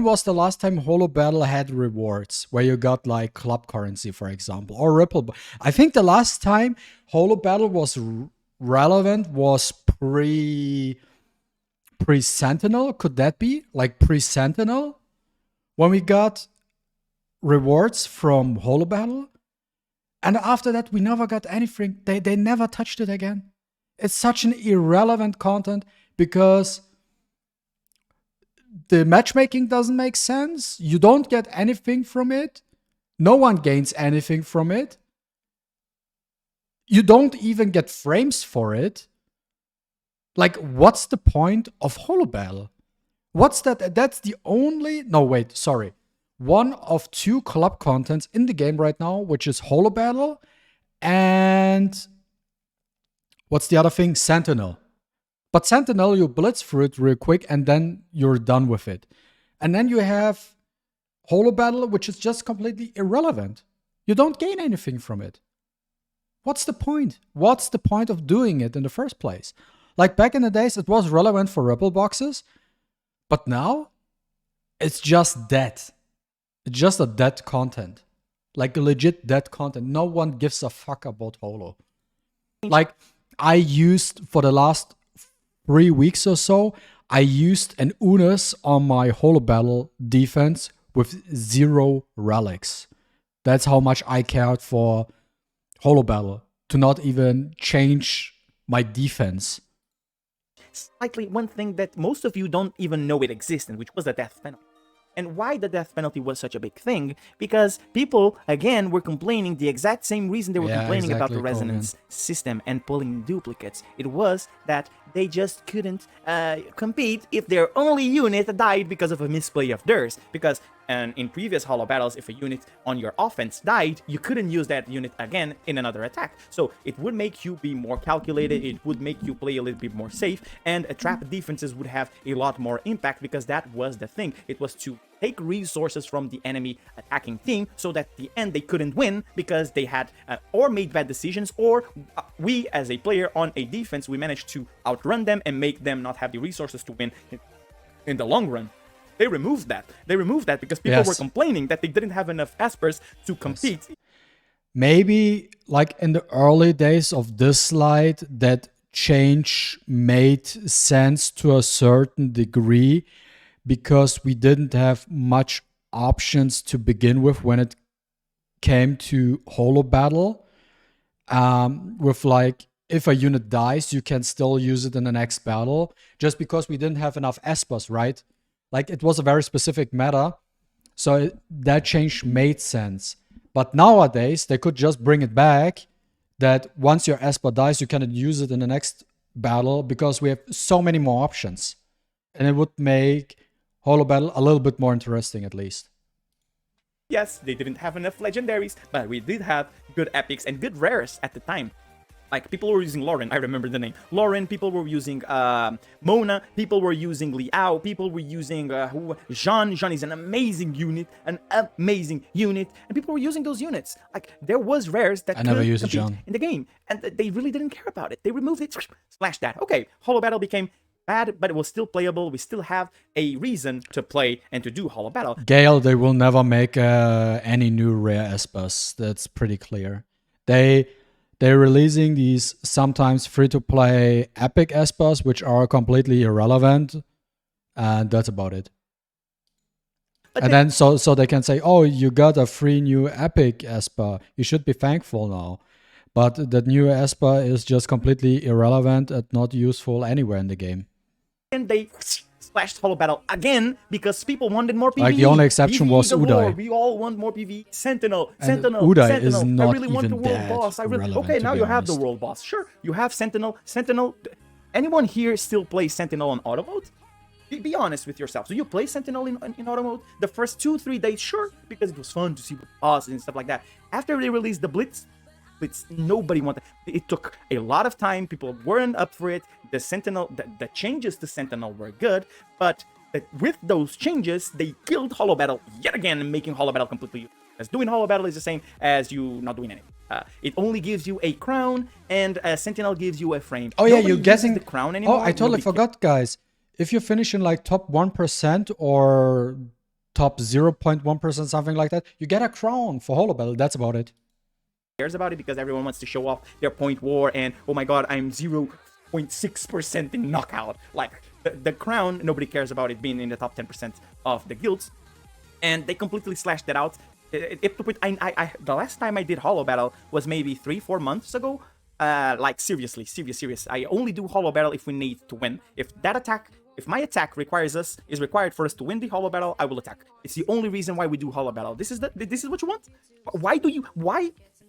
was the last time Hollow Battle had rewards where you got like club currency, for example, or Ripple? I think the last time Hollow Battle was relevant was pre-Sentinel. Could that be like pre-Sentinel when we got rewards from Hollow Battle? And after that, we never got anything. They never touched it again. It's such an irrelevant content because the matchmaking doesn't make sense. You don't get anything from it. No one gains anything from it. You don't even get frames for it. Like, what's the point of Holo Battle? What's that? That's the only... No, wait, sorry. One of two collab contents in the game right now, which is Holo Battle and... What's the other thing? Sentinel. But Sentinel, you blitz through it real quick and then you're done with it. And then you have Holo Battle, which is just completely irrelevant. You don't gain anything from it. What's the point? What's the point of doing it in the first place? Like back in the days, it was relevant for Ripple boxes. But now, it's just dead. It's just a dead content. Like legit dead content. No one gives a fuck about Holo. Like, I used, for the last 3 weeks or so, I used an Unis on my Holo Battle defense with 0 relics. That's how much I cared for Holo Battle. To not even change my defense. Slightly one thing that most of you don't even know it existed, which was the death penalty. And why the death penalty was such a big thing? Because people, again, were complaining the exact same reason they were complaining about the resonance system and pulling duplicates. It was that they just couldn't compete if their only unit died because of a misplay of theirs. Because in previous Holo battles, if a unit on your offense died, you couldn't use that unit again in another attack. So it would make you be more calculated, it would make you play a little bit more safe, and trap defenses would have a lot more impact because that was the thing. It was to take resources from the enemy attacking team so that at the end they couldn't win because they had or made bad decisions, or we as a player on a defense, we managed to outrun them and make them not have the resources to win in the long run. They removed that. They removed that because people were complaining that they didn't have enough Espers to compete. Maybe like in the early days of Dislyte, that change made sense to a certain degree because we didn't have much options to begin with when it came to Holo Battle. With like, if a unit dies, you can still use it in the next battle just because we didn't have enough Espers, right? Like, it was a very specific meta, so that change made sense. But nowadays, they could just bring it back that once your Esper dies, you cannot use it in the next battle because we have so many more options. And it would make Holo Battle a little bit more interesting, at least. Yes, they didn't have enough legendaries, but we did have good epics and good rares at the time. Like, people were using Lauren, I remember the name. Lauren, people were using Mona, people were using Liao, people were using Jean. Jean is an amazing unit, and people were using those units. Like, there was rares that could compete in the game, and they really didn't care about it. They removed it, splash that. Okay, Holo Battle became bad, but it was still playable. We still have a reason to play and to do Holo Battle. Gale, they will never make any new rare Espers. That's pretty clear. They're releasing these sometimes free-to-play epic Espers, which are completely irrelevant, and that's about it. But and then so they can say, oh, you got a free new epic Esper. You should be thankful now. But that new Esper is just completely irrelevant and not useful anywhere in the game. And they splashed Holo Battle again because people wanted more PvE. Like, the only exception was Udai. We all want more PvE. Sentinel. Udai is not I really want the even world boss. Okay, now you have the world boss. Sure, you have Sentinel. Anyone here still plays Sentinel on auto mode? Be honest with yourself. So you play Sentinel in auto mode the first 2-3 days, sure, because it was fun to see the boss and stuff like that. After they released the Blitz, nobody wanted. It took a lot of time. People weren't up for it. The Sentinel, the changes to Sentinel were good, but with those changes, they killed Holo Battle yet again, making Holo Battle completely useless. As doing Holo Battle is the same as you not doing anything. It only gives you a crown, and Sentinel gives you a frame. Oh yeah, you're guessing the crown anymore. Oh, I totally forgot, guys. If you finish in like top 1% or top 0.1%, something like that, you get a crown for Holo Battle. That's about it. Cares about it because everyone wants to show off their point war and, oh my god, I'm 0.6% in knockout. Like, the crown, nobody cares about it being in the top 10% of the guilds, and they completely slashed that out. The last time I did Hollow Battle was maybe 3-4 months ago. Like seriously, serious. I only do Hollow Battle if we need to win. If my attack is required for us to win the Hollow Battle, I will attack. It's the only reason why we do Hollow Battle. This is what you want?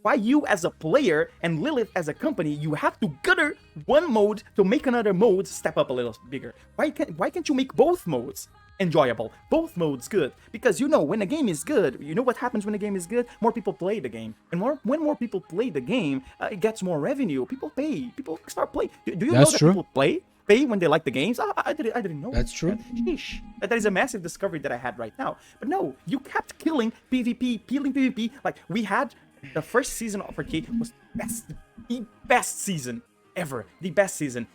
Why you as a player and Lilith as a company, you have to gutter one mode to make another mode step up a little bigger? Why can't you make both modes enjoyable, both modes good? Because when a game is good, you know what happens when a game is good? More people play the game, and when more people play the game, it gets more revenue. People pay. People start playing. Do you know that people pay when they like the games? I didn't know. That's true. Sheesh. That is a massive discovery that I had right now. But no, you kept killing PvP. Like, we had the first season of Arcade was the best season ever. The best season.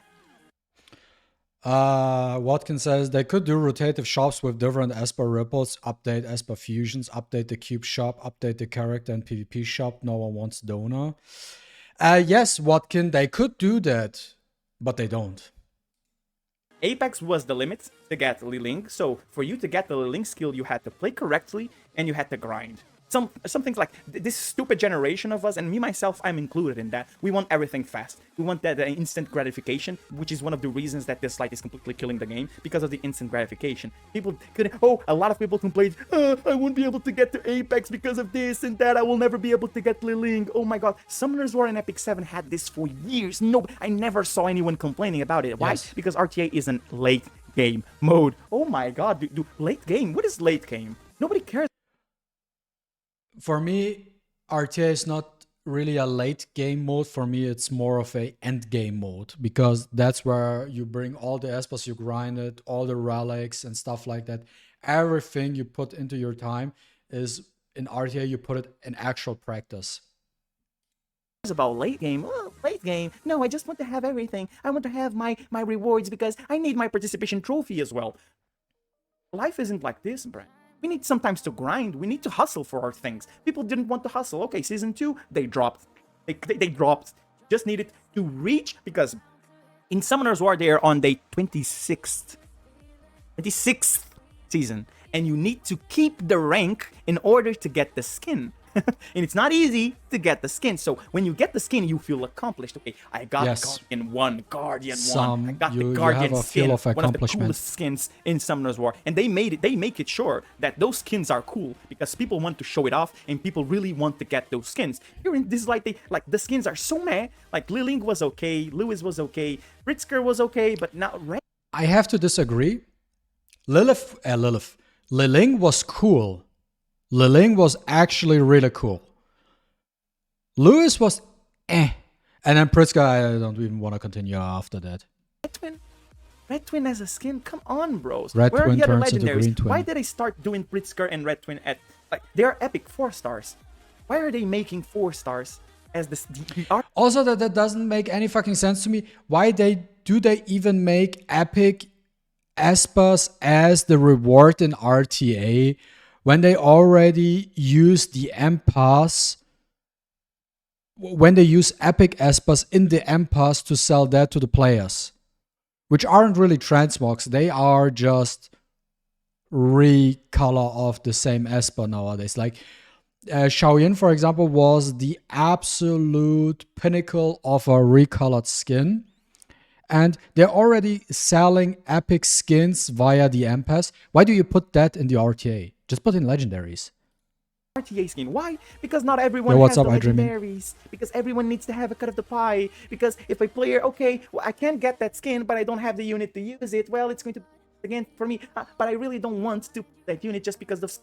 Watkins says they could do rotative shops with different Esper ripples, update Esper fusions, update the cube shop, update the character and PvP shop. No one wants donor. Yes, Watkin, they could do that, but they don't. Apex was the limit to get Liling, so for you to get the Liling skill, you had to play correctly and you had to grind. Some things like this stupid generation of us, and me myself, I'm included in that. We want everything fast. We want that instant gratification, which is one of the reasons that Dislyte is completely killing the game, because of the instant gratification. A lot of people complained, I won't be able to get to Apex because of this and that. I will never be able to get Liling. Oh my god, Summoner's War and Epic 7 had this for years. No, I never saw anyone complaining about it. Why? Yes. Because RTA is an late game mode. Oh my god, late game? What is late game? Nobody cares. For me, RTA is not really a late game mode. For me, it's more of a end game mode, because that's where you bring all the Espers, you grind it, all the relics and stuff like that. Everything you put into your time is in RTA, you put it in actual practice. About late game. Oh, late game. No, I just want to have everything. I want to have my rewards because I need my participation trophy as well. Life isn't like this, Brad. We need sometimes to grind. We need to hustle for our things. People didn't want to hustle. Okay, season 2, they dropped. They dropped. Just needed to reach, because in Summoner's War, they are on the 26th season. And you need to keep the rank in order to get the skin. And it's not easy to get the skin. So when you get the skin, you feel accomplished. Okay, I got Guardian 1, Guardian 1. I got the Guardian skin, one of the coolest skins in Summoner's War. And they make it sure that those skins are cool, because people want to show it off and people really want to get those skins. Here in Dislyte, the skins are so meh. Like, Liling was okay, Lewis was okay, Pritzker was okay, but not Rant. I have to disagree. Liling was cool. Liling was actually really cool. Lewis was eh. And then Pritzker, I don't even want to continue after that. Red Twin as a skin? Come on, bros. Red Where Twin are the other turns into legendaries? Green Twin. Why did I start doing Pritzker and Red Twin at, like, they are epic 4 stars? Why are they making 4 stars as the art? Also, that doesn't make any fucking sense to me. Why do they even make epic Espers as the reward in RTA when they already use the M-Pass, when they use epic Espers in the M-Pass to sell that to the players, which aren't really transmogs, they are just recolor of the same Esper nowadays. Like, Xiaoyan, for example, was the absolute pinnacle of a recolored skin. And they're already selling epic skins via the M-Pass. Why do you put that in the RTA? Just put in legendaries. RTA skin. Why? Because not everyone has the legendaries. Because everyone needs to have a cut of the pie. Because if a player, okay, well, I can't get that skin, but I don't have the unit to use it, well, it's going to, again, for me, but I really don't want to that unit just because of...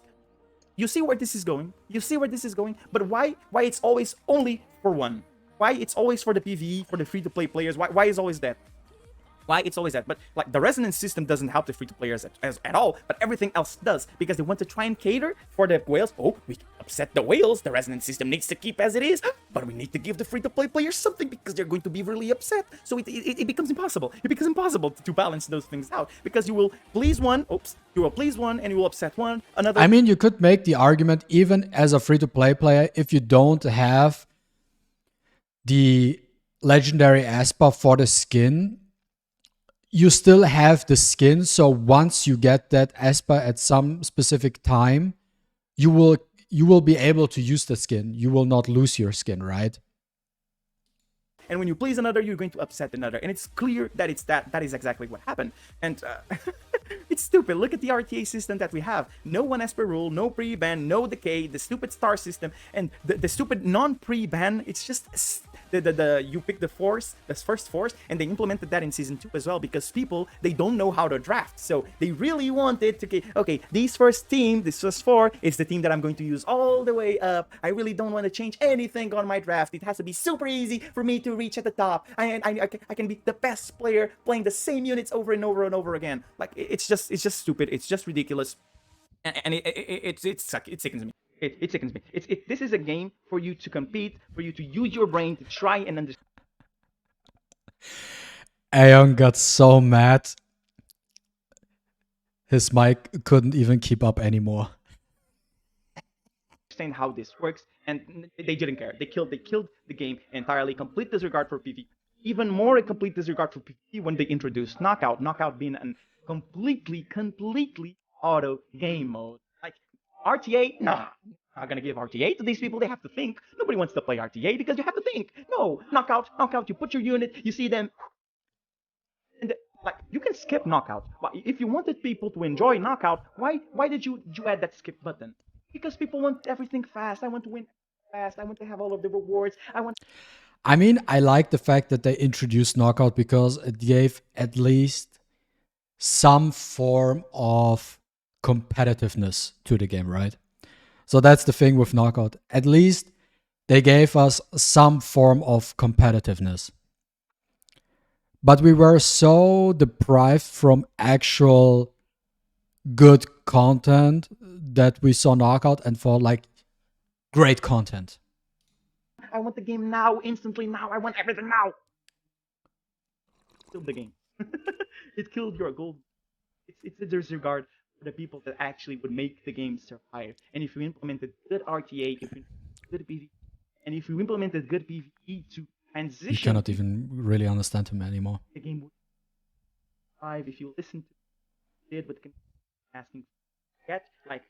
You see where this is going? You see where this is going? But why it's always only for one? Why it's always for the PvE, for the free-to-play players? Why is always that? Why it's always that? But like, the resonance system doesn't help the free-to-players at all, but everything else does, because they want to try and cater for the whales. Oh, we can upset the whales. The resonance system needs to keep as it is, but we need to give the free-to-play players something, because they're going to be really upset. So it becomes impossible. It becomes impossible to balance those things out, because you will please one. Oops, you will please one, and you will upset one another. I mean, you could make the argument, even as a free-to-play player, if you don't have the legendary Esper for the skin, you still have the skin. So once you get that Esper at some specific time, you will will be able to use the skin. You will not lose your skin, right? And when you please another, you're going to upset another. And it's clear that that is exactly what happened. And it's stupid. Look at the RTA system that we have. No 1 as per rule, no pre-ban, no decay, the stupid star system, and the stupid non-pre-ban. It's just you pick the force, the first force, and they implemented that in season 2 as well, because people, they don't know how to draft. So they really wanted to, okay, this first 4 is the team that I'm going to use all the way up. I really don't want to change anything on my draft. It has to be super easy for me to reach at the top. I can be the best player playing the same units over and over and over again. Like, it's just stupid. It's just ridiculous. And it sickens me. It sickens me. This is a game for you to compete, for you to use your brain to try and understand. Aeon got so mad. His mic couldn't even keep up anymore. Understand how this works, and they didn't care. They killed the game entirely. Complete disregard for PvP. Even more a complete disregard for PvP when they introduced Knockout. Knockout being a completely auto game mode. Like, RTA, nah. Not gonna give RTA to these people. They have to think. Nobody wants to play RTA because you have to think. No, knockout. You put your unit, you see them, and like, you can skip knockout. But if you wanted people to enjoy knockout, why did you add that skip button? Because people want everything fast. I want to win fast. I want to have all of the rewards. I mean, I like the fact that they introduced knockout because it gave at least some form of competitiveness to the game, right? So that's the thing with knockout. At least they gave us some form of competitiveness. But we were so deprived from actual good content that we saw knockout and for like great content. I want the game now, instantly now. I want everything now. Killed the game. It killed your goal. It's a disregard for the people that actually would make the game survive. And if you implemented good RTA, if you good PvE, and if you implemented good PvE to transition, you cannot even really understand him anymore. The game would survive if you listen to it with asking, get like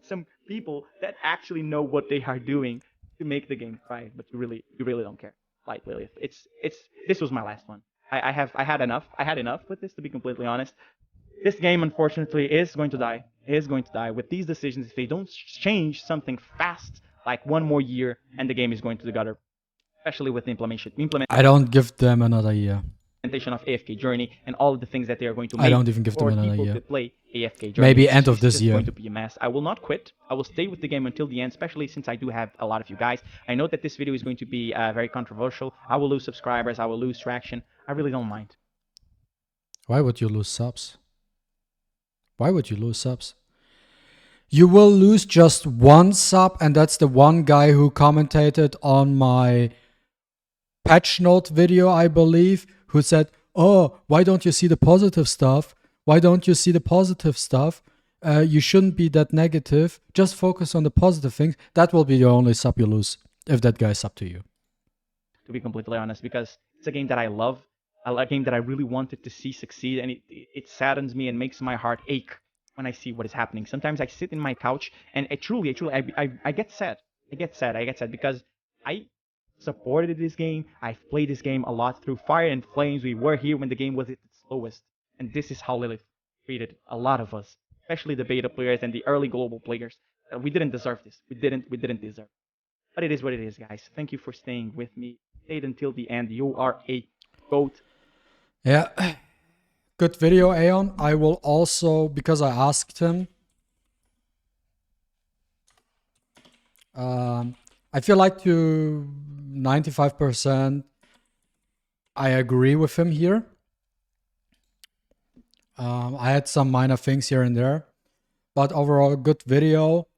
some people that actually know what they are doing to make the game thrive, but you really don't care. Like, Lilith, this was my last one. I had enough. I had enough with this, to be completely honest. This game, unfortunately, is going to die. With these decisions. If they don't change something fast, like 1 more year, and the game is going to the gutter. Especially with the implementation. I don't give them another year. Implementation of AFK Journey and all of the things that they are going to make. I don't even give them another year. To play AFK Journey. Maybe end of this year. It's going to be a mess. I will not quit. I will stay with the game until the end, especially since I do have a lot of you guys. I know that this video is going to be very controversial. I will lose subscribers. I will lose traction. I really don't mind. Why would you lose subs? Why would you lose subs? You will lose just 1 sub, and that's the one guy who commentated on my patch note video, I believe, who said, oh, why don't you see the positive stuff? Why don't you see the positive stuff? You shouldn't be that negative. Just focus on the positive things. That will be the only sub you lose if that guy's up to you. To be completely honest, because it's a game that I love, a game that I really wanted to see succeed, and it saddens me and makes my heart ache when I see what is happening. Sometimes I sit in my couch and I get sad. I get sad because I supported this game. I've played this game a lot through Fire and Flames. We were here when the game was at its lowest, and this is how Lilith treated a lot of us, especially the beta players and the early global players. We didn't deserve this. We didn't deserve it. But it is what it is, guys. Thank you for staying with me. Stayed until the end. You are a GOAT. Yeah. Good video, Aeon. I will also, because I asked him, I feel like to 95% I agree with him here. I had some minor things here and there, but overall good video,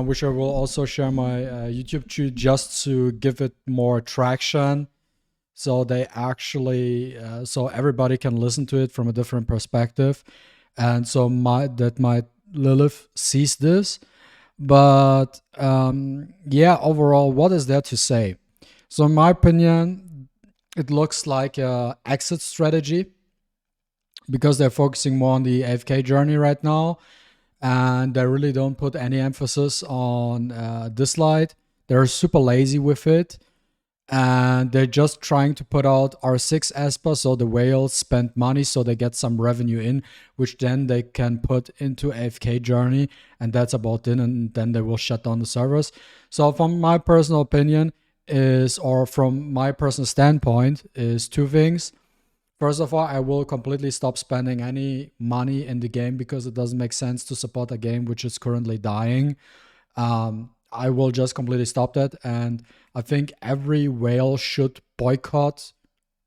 which I will also share my YouTube channel just to give it more traction. So they actually, so everybody can listen to it from a different perspective. And so my Lilith sees this. But yeah, overall, what is there to say? So in my opinion, it looks like a exit strategy because they're focusing more on the AFK journey right now. and they really don't put any emphasis on Dislyte. They're super lazy with it, and they're just trying to put out R6 ESPA so the whales spend money so they get some revenue in, which then they can put into AFK journey, and that's about it, and then they will shut down the servers. So from my personal opinion or from my personal standpoint is two things. First of all, I will completely stop spending any money in the game because it doesn't make sense to support a game which is currently dying. I will just completely stop that. And I think every whale should boycott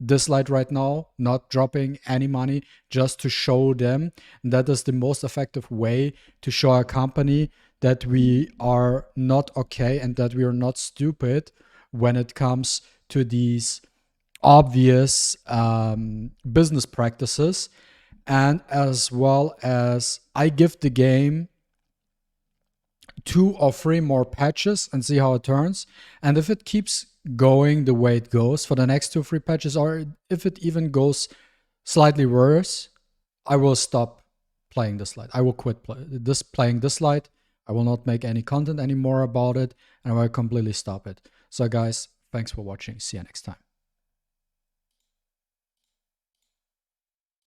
Dislyte right now, not dropping any money, just to show them. And that is the most effective way to show a company that we are not okay and that we are not stupid when it comes to these obvious business practices. And as well as I give the game 2 or 3 more patches and see how it turns. And if it keeps going the way it goes for the next 2 or 3 patches, or if it even goes slightly worse, I will stop playing Dislyte. I will quit playing Dislyte. I will not make any content anymore about it, and I will completely stop it. So guys, thanks for watching. See you next time.